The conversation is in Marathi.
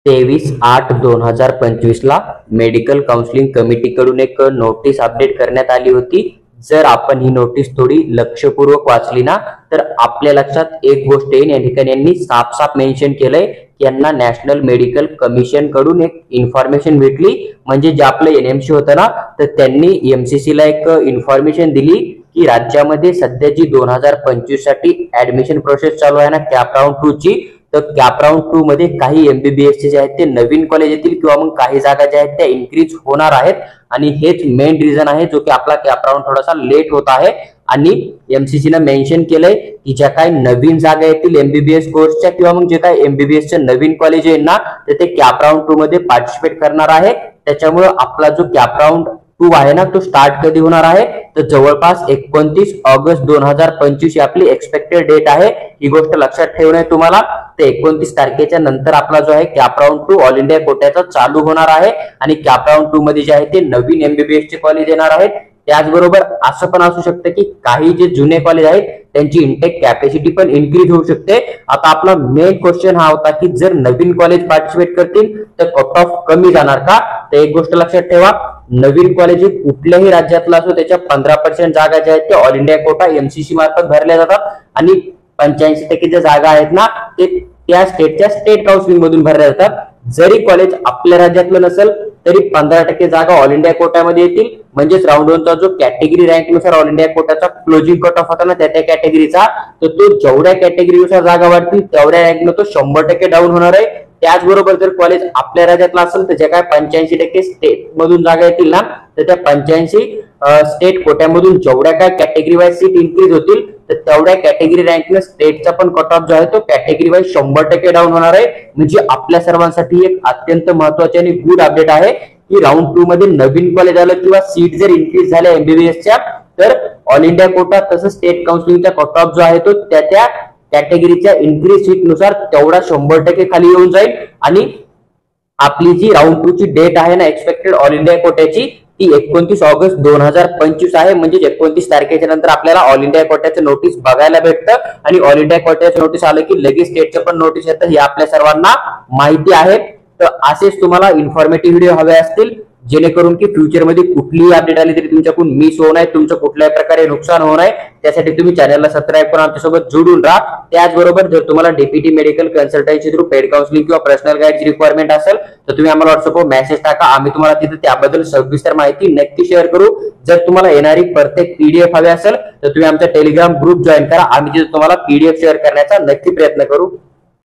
23/8/2025 ला मेडिकल काउन्सिलिंग कमिटीकडून एक नोटीस अपडेट करण्यात आली होती। जर आपण ही नोटीस थोडी लक्षपूर्वक वाचली ना तर आपल्या लक्षात एक गोष्ट येईल। या ठिकाणी यांनी साफ मेन्शन केलंय की यांना नॅशनल मेडिकल कमिशन कडून एक इन्फॉर्मेशन भेटली, म्हणजे जे आपलं एनएमसी होतं ना तर त्यांनी एमसीसी ला एक इन्फॉर्मेशन दिली की राज्यामध्ये सध्या जी 2025 साठी ऍडमिशन प्रोसेस चालू आहे ना कॅप राउंड 2 ची, तर कॅप राउंड 2 मध्ये काही एमबीबीएस चे जे आहेत ते नवीन कॉलेज येतील किंवा मग काही जागा ज्या आहेत त्या इन्क्रीज होणार आहेत आणि हेच मेन रिझन आहे जो की आपला कॅप राउंड थोडासा लेट होत आहे। आणि एमसीसी ने मेन्शन केलंय की ज्या काही नवीन जागा येतील एमबीबीएस कोर्सच्या किंवा मग जे काही एमबीबीएस चे नवीन कॉलेज आहे ना तर ते कॅप राउंड 2 मध्ये पार्टिसिपेट करणार आहे। त्याच्यामुळे आपला जो कॅप राउंड 2 आहे ना तो स्टार्ट कधी होणार आहे तर जवळपास 29 ऑगस्ट 2025 ही आपली एक्सपेक्टेड डेट आहे। ही गोष्ट लक्षात ठेवणे तुम्हाला। ते 29 तारखेच्या नंतर आपला जो आहे कॅप राउंड 2 ऑल इंडिया कोट्याचा चालू होणार आहे आणि कॅप राउंड 2 मध्ये जे आहे ते नवीन एमबीबीएस चे कॉलेज येणार आहेत। त्याचबरोबर असं पण असू शकतं की काही जे जुने कॉलेज आहेत त्यांची इंटेक कॅपॅसिटी पण इन्क्रीज होऊ शकते। आता आपला मेन क्वेश्चन हा होता की जर नवीन कॉलेज पार्टिसिपेट करतील तर कट ऑफ कमी जाणार का? तर एक गोष्ट लक्षात ठेवा, नवीन कॉलेज कुठल्याही राज्यातला असो त्याच्या 15% जागा ज्या आहेत त्या ऑल इंडिया कोटा एमसीसी मार्फत भरल्या जातात आणि 85% ज्या जागा आहेत ना ते त्या स्टेटच्या स्टेट काउन्सिलिंग मधून भरल्या जातात। जरी कॉलेज आपल्या राज्यातलं नसेल तरी 15% जागा ऑल इंडिया कोट्यामध्ये येतील, म्हणजेच राऊंड 2 चा जो कॅटेगरी रँक नुसार ऑल इंडिया कोट्याचा क्लोजिंग कट ऑफ होता ना त्या कॅटेगरीचा, तर तो जेवढ्या कॅटेगरीनुसार जागा वाढतील तेवढ्या रँकनं तो 100% डाऊन होणार आहे। त्याचबरोबर जर कॉलेज आपल्या राज्यातला असेल तर जे काय 85% स्टेट मधून जागा येतील ना तर त्या 85 स्टेट कोट्यामधून जेवढ्या काय कॅटेगरी वाईज सीट इन्क्रीज होतील तर तेवढ्या कॅटेगरी रँकनं स्टेटचा पण कट ऑफ जो आहे तो कॅटेगरी वाईज 100% डाऊन होणार आहे। म्हणजे आपल्या सर्वांसाठी एक अत्यंत महत्त्वाची आणि गुड अपडेट आहे की राऊंड 2 मध्ये नवीन कॉलेज आलं किंवा सीट जर इन्क्रीज झाल्या एमबीबीएसच्या तर ऑल इंडिया कोटा तसंच स्टेट काउन्सिलिंगचा कट ऑफ जो आहे तो त्या कॅटेगरीच्या इन्क्रीज सीट नुसार तेवढा 100% खाली येऊन जाईल आणि आपली जी राऊंड 2 ची डेट आहे ना एक्सपेक्टेड ऑल इंडिया कोट्याची ती 29 ऑगस्ट 2025 आहे। म्हणजे 29 तारखेच्या नंतर आपल्याला ऑल इंडिया कोट्याचं नोटीस बघायला भेटतं आणि ऑल इंडिया कोट्याचं नोटीस आलं की लगेच स्टेटचं पण नोटीस येतं, हे आपल्या सर्वांना माहिती आहे। तर असेच तुम्हाला इन्फॉर्मेटिव्ह व्हिडिओ हवे असतील जेणेकरून की फ्युचर मध्ये कुठलीही अपडेट आली तरी तुमच्याकडून मिस होऊ नये, तुमचं कुठल्याही प्रकारे नुकसान होऊ नये, त्यासाठी तुम्ही चॅनलला सबस्क्राईब करून आमच्यासोबत जोडून राहा। त्याचबरोबर जर तुम्हाला DPT medical consultancy through paid counselling किंवा पर्सनल गाईडची रिक्वायरमेंट असेल तर तुम्ही आम्हाला व्हॉट्सअपवर मेसेज टाका, आम्ही तुम्हाला तिथे त्याबद्दल सविस्तर माहिती नक्की शेअर करू। जर तुम्हाला येणारी प्रत्येक पीडीएफ हवी असेल तर तुम्ही आमचा टेलिग्राम ग्रुप जॉईन करा, आम्ही तिथे तुम्हाला पीडीएफ शेअर करण्याचा नक्की प्रयत्न करू।